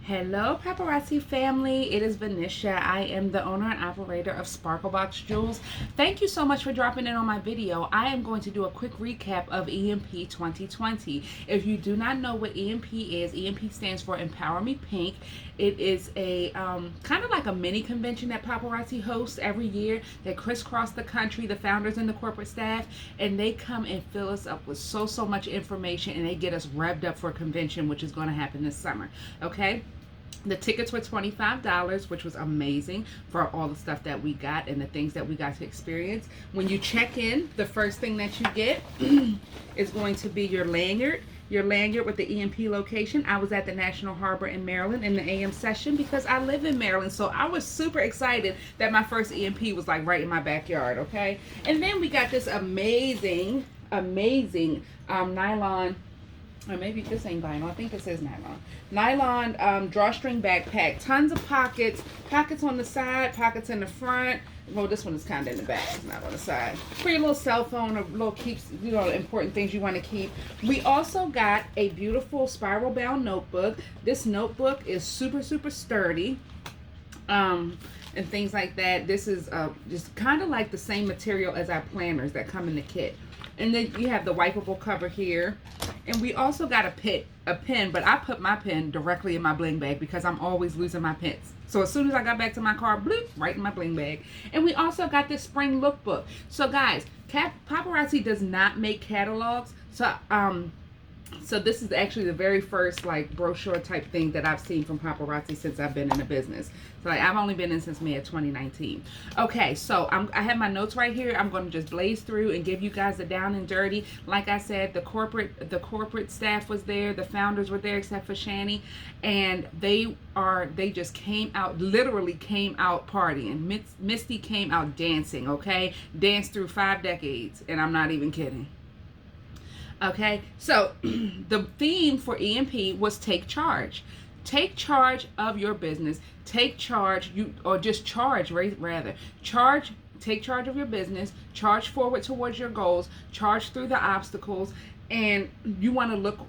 Hello, paparazzi family. It is Venetia. I am the owner and operator of Sparklebox Jewels. Thank you so much for dropping in on my video. I am going to do a quick recap of EMP 2020. If you do not know what EMP is, EMP stands for Empower Me Pink. It is a kind of like a mini convention that paparazzi hosts every year. They crisscross the country, the founders and the corporate staff, and they come and fill us up with so much information, and they get us revved up for a convention, which is going to happen this summer. Okay. The tickets were $25, which was amazing for all the stuff that we got and the things that we got to experience. When you check in, the first thing that you get is going to be your lanyard. Your lanyard with the EMP location. I was at the National Harbor in Maryland in the AM session because I live in Maryland. So I was super excited that my first EMP was like right in my backyard, okay? And then we got this amazing nylon, or maybe this ain't vinyl. I think it says nylon. Nylon drawstring backpack. Tons of pockets. Pockets on the side, pockets in the front. Well, this one is kind of in the back. It's not on the side. For your little cell phone or little keeps, important things you want to keep. We also got a beautiful spiral bound notebook. This notebook is super sturdy. And things like that. This is just kind of like the same material as our planners that come in the kit. And then you have the wipeable cover here. And we also got a pen, but I put my pen directly in my bling bag because I'm always losing my pens. So as soon as I got back to my car, bloop, right in my bling bag. And we also got this spring lookbook. So guys, paparazzi does not make catalogs. So this is actually the very first like brochure type thing that I've seen from paparazzi since I've been in the business. So like, I've only been in since May of 2019. Okay, so I have my notes right here. I'm going to just blaze through and give you guys the down and dirty. Like I said, the corporate staff was there, the founders were there except for Shani, and they just literally came out partying. Misty came out dancing. Okay, danced through 5 decades, and I'm not even kidding. Okay, so the theme for EMP was take charge. Take charge of your business. Take charge, take charge of your business, charge forward towards your goals, charge through the obstacles, and you want to look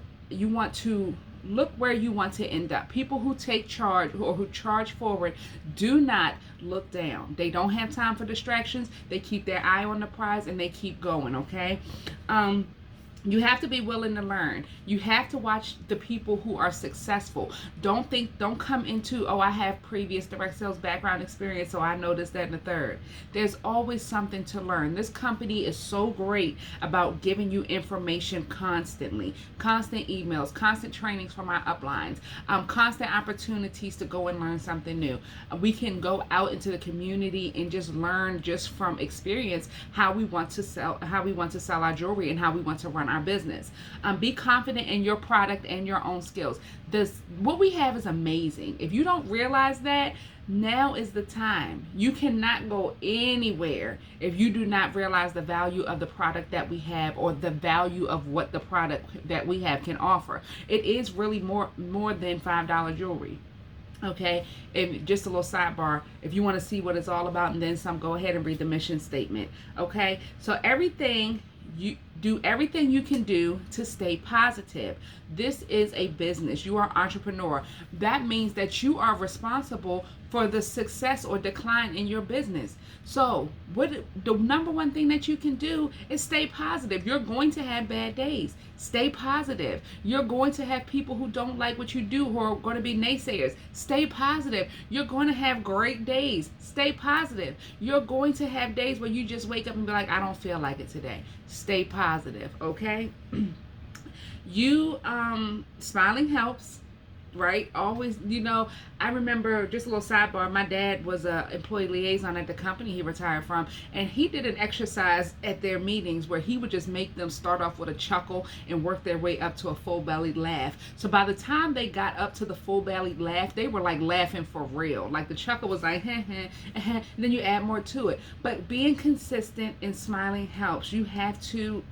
where you want to end up. People who take charge or who charge forward do not look down. They don't have time for distractions. They keep their eye on the prize and they keep going, okay? You have to be willing to learn. You have to watch the people who are successful. Don't come into, I have previous direct sales background experience, so I know this, that, and the third. There's always something to learn. This company is so great about giving you information constantly. Constant emails, constant trainings from our uplines, constant opportunities to go and learn something new. We can go out into the community and just learn just from experience how we want to sell our jewelry and how we want to run our business. Be confident in your product and your own skills. What we have is amazing. If you don't realize that, now is the time. You cannot go anywhere if you do not realize the value of the product that we have or the value of what the product that we have can offer. It is really more than $5 jewelry. Okay, and just a little sidebar, if you want to see what it's all about and then some, go ahead and read the mission statement. Okay, so you do everything you can do to stay positive. This is a business. You are an entrepreneur. That means that you are responsible for the success or decline in your business. So the number one thing that you can do is stay positive. You're going to have bad days. Stay positive. You're going to have people who don't like what you do, who are going to be naysayers. Stay positive. You're going to have great days. Stay positive. You're going to have days where you just wake up and be like, I don't feel like it today. Stay positive, okay? Smiling helps. Right? Always, I remember, just a little sidebar, my dad was a employee liaison at the company he retired from, and he did an exercise at their meetings where he would just make them start off with a chuckle and work their way up to a full-bellied laugh. So by the time they got up to the full-bellied laugh, they were like laughing for real. Like the chuckle was like, and then you add more to it. But being consistent and smiling helps. You have to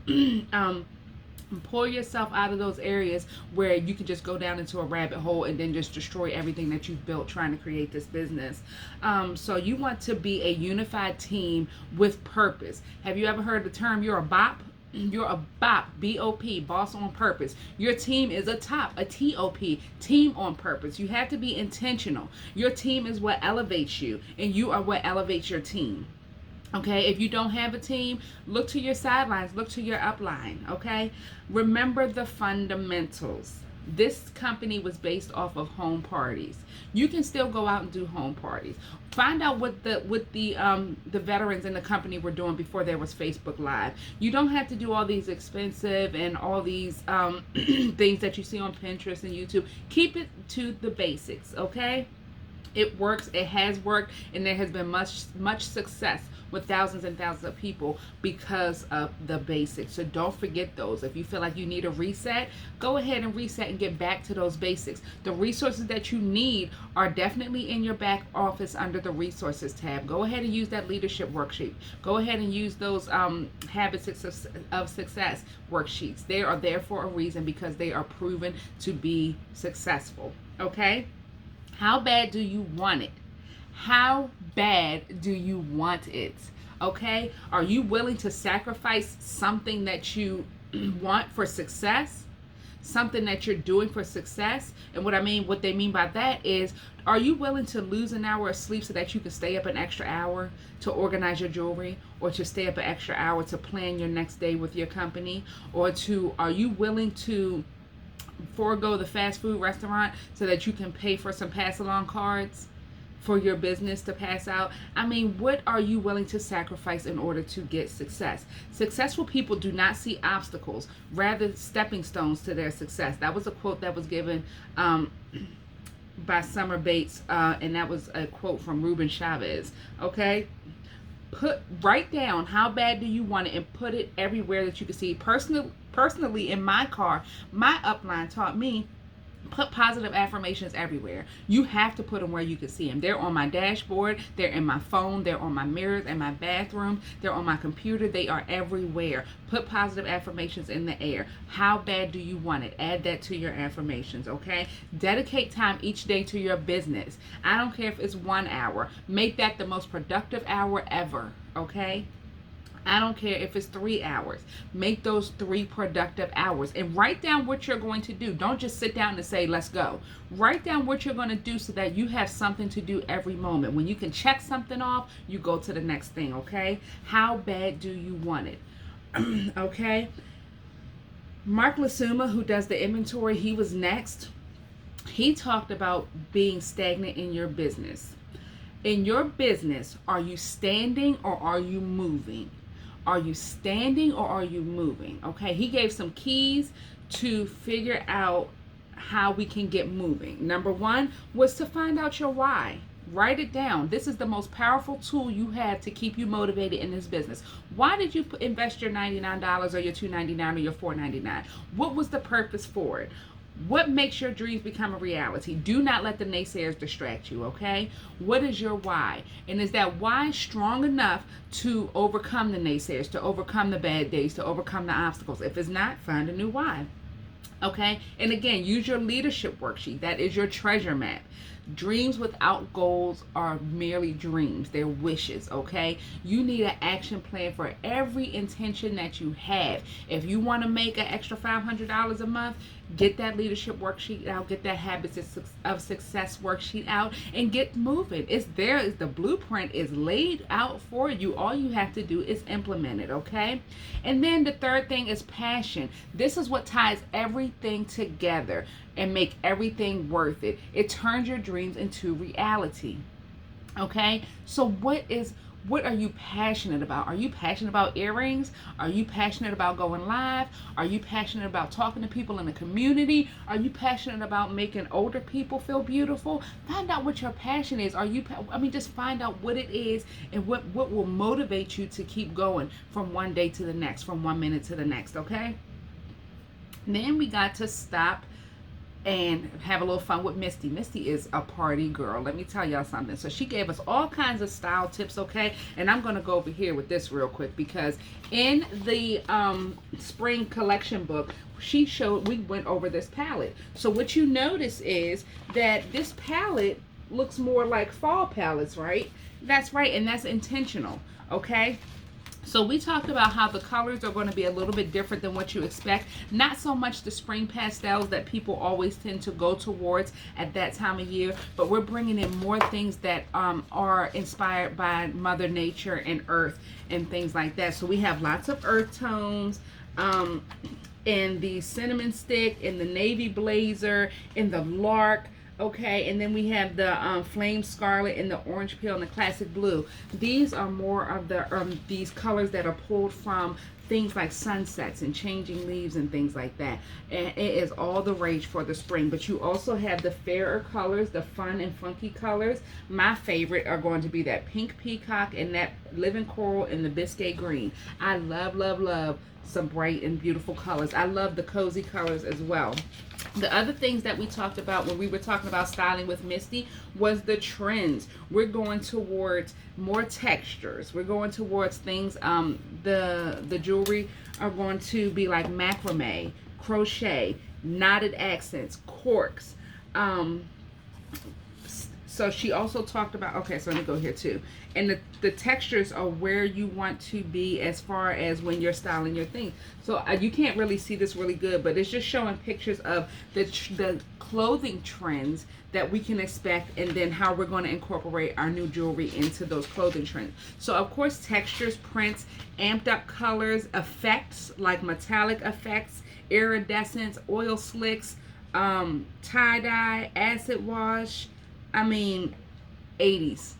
pull yourself out of those areas where you can just go down into a rabbit hole and then just destroy everything that you've built trying to create this business. So you want to be a unified team with purpose. Have you ever heard the term you're a bop? You're a BOP, B-O-P, boss on purpose. Your team is a top, a T-O-P, team on purpose. You have to be intentional. Your team is what elevates you, and you are what elevates your team. Okay, if you don't have a team, look to your sidelines, look to your upline. Okay, remember the fundamentals. This company was based off of home parties. You can still go out and do home parties. Find out what the veterans in the company were doing before there was Facebook Live. You don't have to do all these expensive and all these things that you see on Pinterest and YouTube. Keep it to the basics, okay? It works, it has worked, and there has been much success with thousands and thousands of people because of the basics. So don't forget those. If you feel like you need a reset, go ahead and reset and get back to those basics. The resources that you need are definitely in your back office under the resources tab. Go ahead and use that leadership worksheet. Go ahead and use those habits of success worksheets. They are there for a reason, because they are proven to be successful. Okay? How bad do you want it? How bad do you want it? Okay? Are you willing to sacrifice something that you want for success? Something that you're doing for success? And what they mean by that is, are you willing to lose an hour of sleep so that you can stay up an extra hour to organize your jewelry, or to stay up an extra hour to plan your next day with your company? Or are you willing to forego the fast food restaurant so that you can pay for some pass along cards for your business to pass out? What are you willing to sacrifice in order to get success? Successful people do not see obstacles, rather stepping stones to their success. That was a quote that was given by Summer Bates, and that was a quote from Ruben Chavez. Okay? Write down how bad do you want it, and put it everywhere that you can see. Personally, in my car, my upline taught me, put positive affirmations everywhere. You have to put them where you can see them. They're on my dashboard, they're in my phone, they're on my mirrors, in my bathroom, they're on my computer, they are everywhere. Put positive affirmations in the air. How bad do you want it? Add that to your affirmations, okay? Dedicate time each day to your business. I don't care if it's 1 hour. Make that the most productive hour ever, okay? I don't care if it's 3 hours. Make those 3 productive hours, and write down what you're going to do. Don't just sit down and say, let's go. Write down what you're going to do so that you have something to do every moment. When you can check something off, you go to the next thing, okay? How bad do you want it? Okay? Mark Lasuma, who does the inventory, he was next. He talked about being stagnant in your business. In your business, are you standing or are you moving? Are you standing or are you moving? Okay, he gave some keys to figure out how we can get moving. Number 1 was to find out your why. Write it down. This is the most powerful tool you have to keep you motivated in this business. Why did you invest your $99 or your $299 or your $499? What was the purpose for it? What makes your dreams become a reality? Do not let the naysayers distract you, okay? What is your why? And is that why strong enough to overcome the naysayers, to overcome the bad days, to overcome the obstacles? If it's not, find a new why, okay? And again, use your leadership worksheet. That is your treasure map. Dreams without goals are merely dreams. They're wishes, okay? You need an action plan for every intention that you have. If you want to make an extra $500 a month, get that leadership worksheet out, get that habits of success worksheet out, and get moving. It's there. The blueprint is laid out for you. All you have to do is implement it, okay? And then the third thing is passion. This is what ties everything together and make everything worth it. It turns your dreams into reality, okay? So what are you passionate about? Are you passionate about earrings? Are you passionate about going live? Are you passionate about talking to people in the community? Are you passionate about making older people feel beautiful? Find out what your passion is. Just find out what it is and what will motivate you to keep going from one day to the next, from 1 minute to the next, okay? Then we got to stop and have a little fun with Misty. Misty is a party girl. Let me tell y'all something. So she gave us all kinds of style tips, okay? And I'm going to go over here with this real quick, because in the spring collection book, we went over this palette. So what you notice is that this palette looks more like fall palettes, right? That's right, and that's intentional, okay? So we talked about how the colors are going to be a little bit different than what you expect. Not so much the spring pastels that people always tend to go towards at that time of year, but we're bringing in more things that are inspired by Mother Nature and Earth and things like that. So we have lots of earth tones, in the cinnamon stick, in the navy blazer, in the lark. Okay, and then we have the flame scarlet and the orange peel and the classic blue. These are more of the these colors that are pulled from things like sunsets and changing leaves and things like that. And it is all the rage for the spring. But you also have the fairer colors, the fun and funky colors. My favorite are going to be that pink peacock and that living coral and the biscuit green. I love, love, love some bright and beautiful colors. I love the cozy colors as well. The other things that we talked about when we were talking about styling with Misty was the trends. We're going towards more textures. We're going towards things, the jewelry are going to be like macrame, crochet, knotted accents, corks. So she also talked about, okay, so let me go here too. And the textures are where you want to be as far as when you're styling your thing. So you can't really see this really good, but it's just showing pictures of the clothing trends that we can expect, and then how we're going to incorporate our new jewelry into those clothing trends. So of course, textures, prints, amped up colors, effects like metallic effects, iridescence, oil slicks, tie-dye, acid wash. I mean, 80s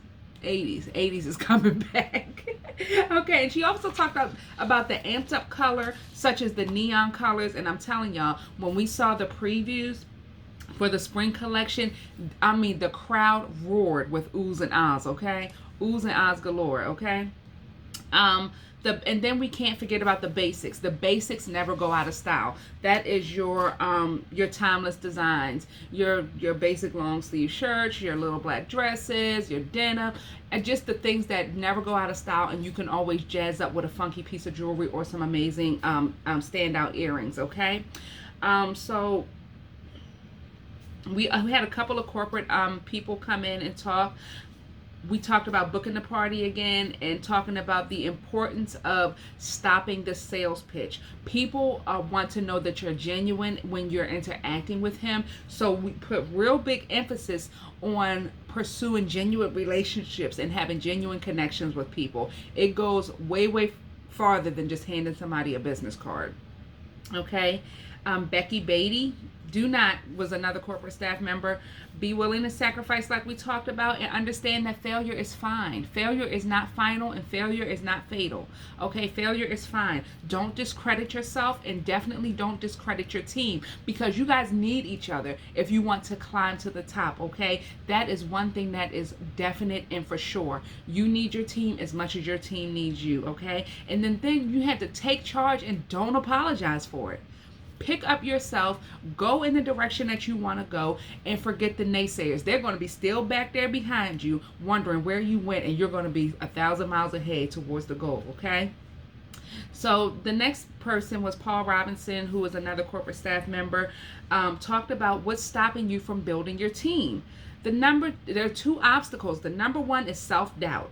is coming back. Okay, and she also talked about the amped up color, such as the neon colors. And I'm telling y'all, when we saw the previews for the spring collection, I mean, the crowd roared with oohs and ahs, okay? Oohs and ahs galore, okay? And then we can't forget about the basics. The basics never go out of style. That is your timeless designs, your basic long sleeve shirts, your little black dresses, your denim, and just the things that never go out of style, and you can always jazz up with a funky piece of jewelry or some amazing standout earrings. Okay, so we had a couple of corporate people come in and talk. We talked about booking the party again and talking about the importance of stopping the sales pitch. People want to know that you're genuine when you're interacting with him. So we put real big emphasis on pursuing genuine relationships and having genuine connections with people. It goes way, way farther than just handing somebody a business card. Okay. Becky Beatty was another corporate staff member. Be willing to sacrifice like we talked about, and understand that failure is fine. Failure is not final, and failure is not fatal. Okay, failure is fine. Don't discredit yourself, and definitely don't discredit your team, because you guys need each other if you want to climb to the top. Okay, that is one thing that is definite and for sure. You need your team as much as your team needs you. Okay, and then you have to take charge and don't apologize for it. Pick up yourself, go in the direction that you want to go, and forget the naysayers. They're going to be still back there behind you, wondering where you went, and you're going to be 1,000 miles ahead towards the goal, okay? So the next person was Paul Robinson, who was another corporate staff member, talked about what's stopping you from building your team. There are two obstacles. The number one is self-doubt.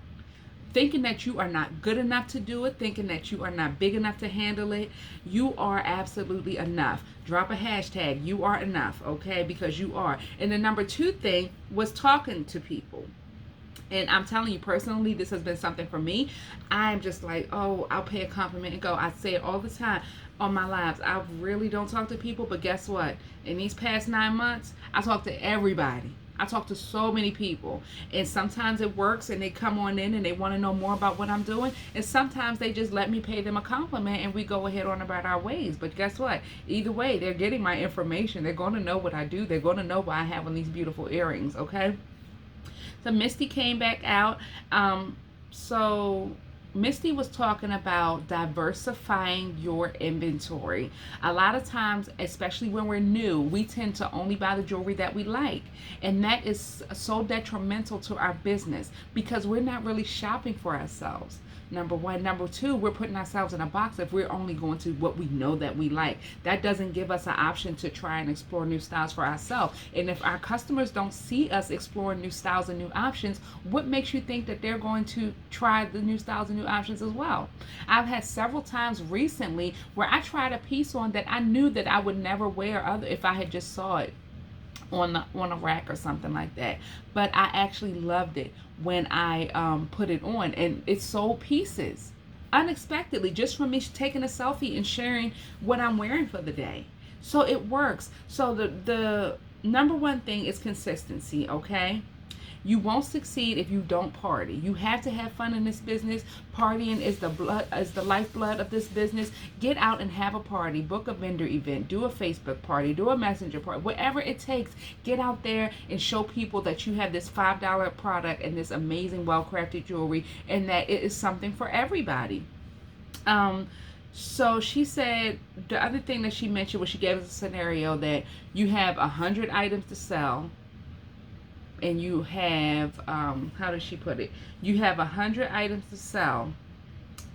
Thinking that you are not good enough to do it, thinking that you are not big enough to handle it. You are absolutely enough. Drop a hashtag, you are enough, okay? Because you are. And the number two thing was talking to people. And I'm telling you, personally, this has been something for me. I'm just like, oh, I'll pay a compliment and go. I say it all the time on my lives. I really don't talk to people, but guess what? In these past 9 months, I talk to everybody. I talk to so many people, and sometimes it works and they come on in and they want to know more about what I'm doing, and sometimes they just let me pay them a compliment and we go ahead on about our ways. But guess what? Either way, they're getting my information. They're going to know what I do. They're going to know why I have on these beautiful earrings, okay? So Misty came back out. So Misty was talking about diversifying your inventory. A lot of times, especially when we're new, we tend to only buy the jewelry that we like. And that is so detrimental to our business, because we're not really shopping for ourselves. Number one. Number two, we're putting ourselves in a box if we're only going to what we know that we like. That doesn't give us an option to try and explore new styles for ourselves. And if our customers don't see us exploring new styles and new options, what makes you think that they're going to try the new styles and new options as well? I've had several times recently where I tried a piece on that I knew that I would never wear other if I had just saw it on a rack or something like that, but I actually loved it when I put it on, and it sold pieces unexpectedly just from me taking a selfie and sharing what I'm wearing for the day. So it works. So the number one thing is consistency. Okay, you won't succeed if you don't party. You have to have fun in this business. Partying is the lifeblood of this business. Get out and have a party. Book a vendor event. Do a Facebook party. Do a messenger party. Whatever it takes. Get out there and show people that you have this $5 product and this amazing, well-crafted jewelry, and that it is something for everybody. So she said the other thing that she mentioned was she gave us a scenario that you have 100 items to sell. And you have, how does she put it? You have 100 items to sell,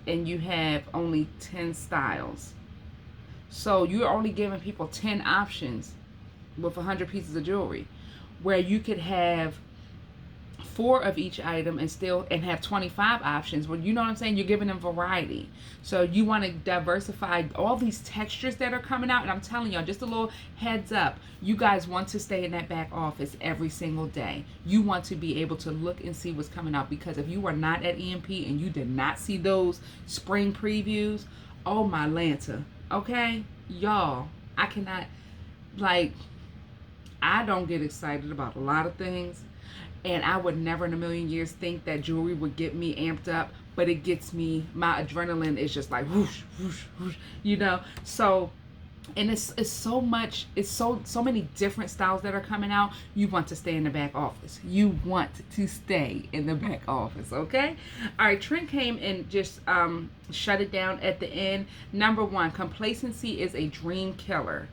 and you have only 10 styles. So you're only giving people 10 options with 100 pieces of jewelry, where you could have 4 of each item and have 25 options. Well, you know what I'm saying? You're giving them variety. So you want to diversify all these textures that are coming out. And I'm telling y'all, just a little heads up, you guys want to stay in that back office every single day. You want to be able to look and see what's coming out, because if you were not at EMP and you did not see those spring previews, oh my Lanta, okay? Y'all, I cannot, I don't get excited about a lot of things. And I would never in a million years think that jewelry would get me amped up, but it gets me, my adrenaline is just like whoosh, whoosh, whoosh, you know? So, and it's so much, it's so many different styles that are coming out. You want to stay in the back office. You want to stay in the back office, okay? All right, Trent came and just shut it down at the end. Number one, complacency is a dream killer.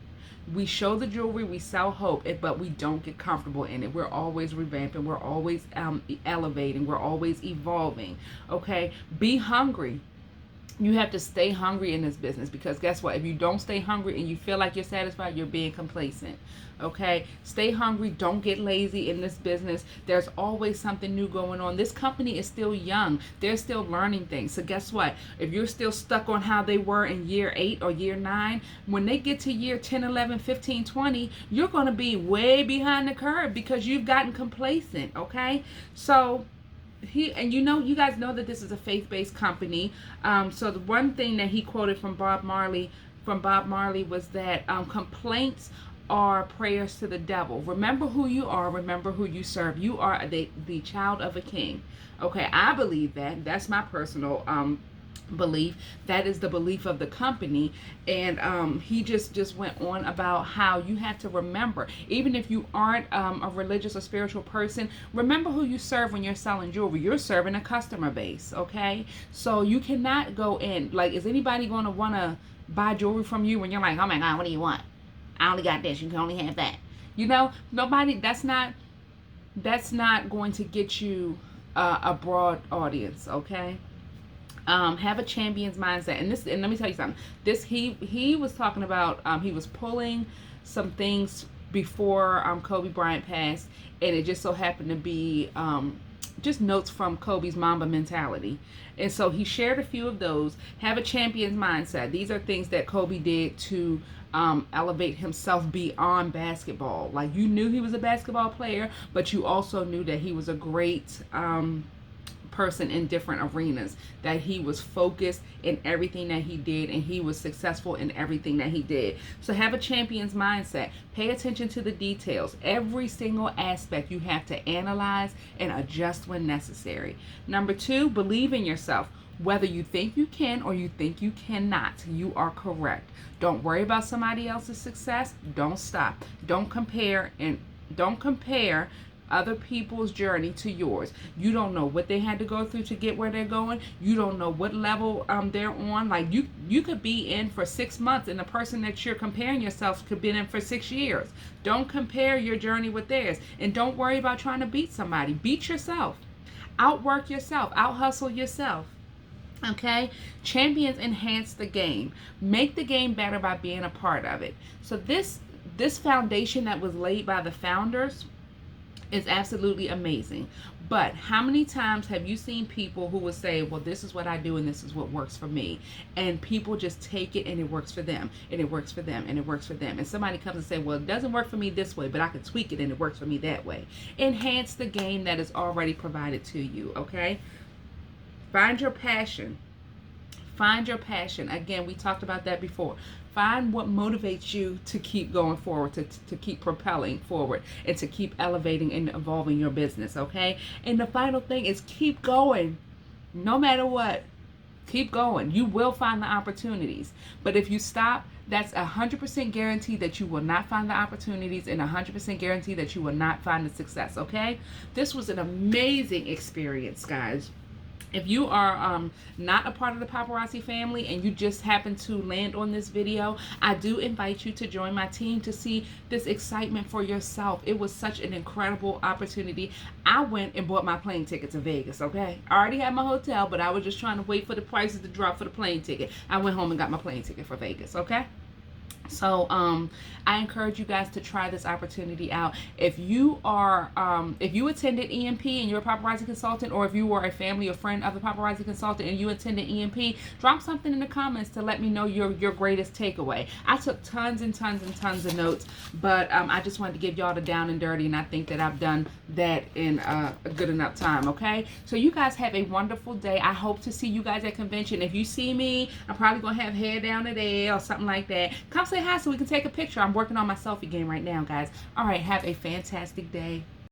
We show the jewelry, we sell hope, but we don't get comfortable in it. We're always revamping, we're always elevating, we're always evolving, okay? Be hungry. You have to stay hungry in this business, because guess what? If you don't stay hungry and you feel like you're satisfied, you're being complacent, okay? Stay hungry. Don't get lazy in this business. There's always something new going on. This company is still young. They're still learning things. So guess what? If you're still stuck on how they were in year 8 or year 9, when they get to year 10, 11, 15, 20, you're going to be way behind the curve because you've gotten complacent, okay? So you guys know that this is a faith-based company. So the one thing that he quoted from Bob Marley was that complaints are prayers to the devil. Remember who you are. Remember who you serve. You are the child of a king. Okay, I believe that. That's my personal belief. That is the belief of the company. And he just went on about how you have to remember, even if you aren't a religious or spiritual person, remember who you serve when you're selling jewelry. You're serving a customer base, okay? So you cannot go in, is anybody going to want to buy jewelry from you when you're like, oh my God, what do you want? I only got this, you can only have that. You know, nobody, that's not going to get you a broad audience, okay? Have a champion's mindset. And let me tell you something. He was talking about, he was pulling some things before Kobe Bryant passed, and it just so happened to be just notes from Kobe's Mamba mentality. And so he shared a few of those. Have a champion's mindset. These are things that Kobe did to elevate himself beyond basketball. Like, you knew he was a basketball player, but you also knew that he was a great person in different arenas, that he was focused in everything that he did, and he was successful in everything that he did. So have a champion's mindset. Pay attention to the details. Every single aspect you have to analyze and adjust when necessary. Number 2, believe in yourself. Whether you think you can or you think you cannot, you are correct. Don't worry about somebody else's success. Don't stop. Don't compare other people's journey to yours. You don't know what they had to go through to get where they're going. You don't know what level they're on. Like, you could be in for 6 months, and the person that you're comparing yourself could be in for 6 years. Don't compare your journey with theirs, and don't worry about trying to beat somebody. Beat yourself. Outwork yourself. Out-hustle yourself. Okay, champions enhance the game, make the game better by being a part of it. So this foundation that was laid by the founders is absolutely amazing. But how many times have you seen people who will say, well, this is what I do and this is what works for me? And people just take it and it works for them and it works for them and it works for them. And somebody comes and say, well, it doesn't work for me this way, but I can tweak it and it works for me that way. Enhance the game that is already provided to you, okay? Find your passion. Find your passion. Again, we talked about that before. Find what motivates you to keep going forward, to keep propelling forward, and to keep elevating and evolving your business, okay? And the final thing is keep going. No matter what, keep going. You will find the opportunities. But if you stop, that's 100% guarantee that you will not find the opportunities and 100% guarantee that you will not find the success, okay? This was an amazing experience, guys. If you are not a part of the paparazzi family and you just happen to land on this video, I do invite you to join my team to see this excitement for yourself. It was such an incredible opportunity. I went and bought my plane ticket to Vegas, okay? I already had my hotel, but I was just trying to wait for the prices to drop for the plane ticket. I went home and got my plane ticket for Vegas, okay? So I encourage you guys to try this opportunity out. If you are if you attended EMP and you're a paparazzi consultant, or if you were a family or friend of a paparazzi consultant and you attended EMP, drop something in the comments to let me know your greatest takeaway. I took tons and tons and tons of notes, but I just wanted to give y'all the down and dirty, and I think that I've done that in a good enough time, okay? So you guys have a wonderful day. I hope to see you guys at convention. If you see me, I'm probably going to have hair down there or something like that. Come say hi so we can take a picture. I'm working on my selfie game right now, guys. All right, have a fantastic day.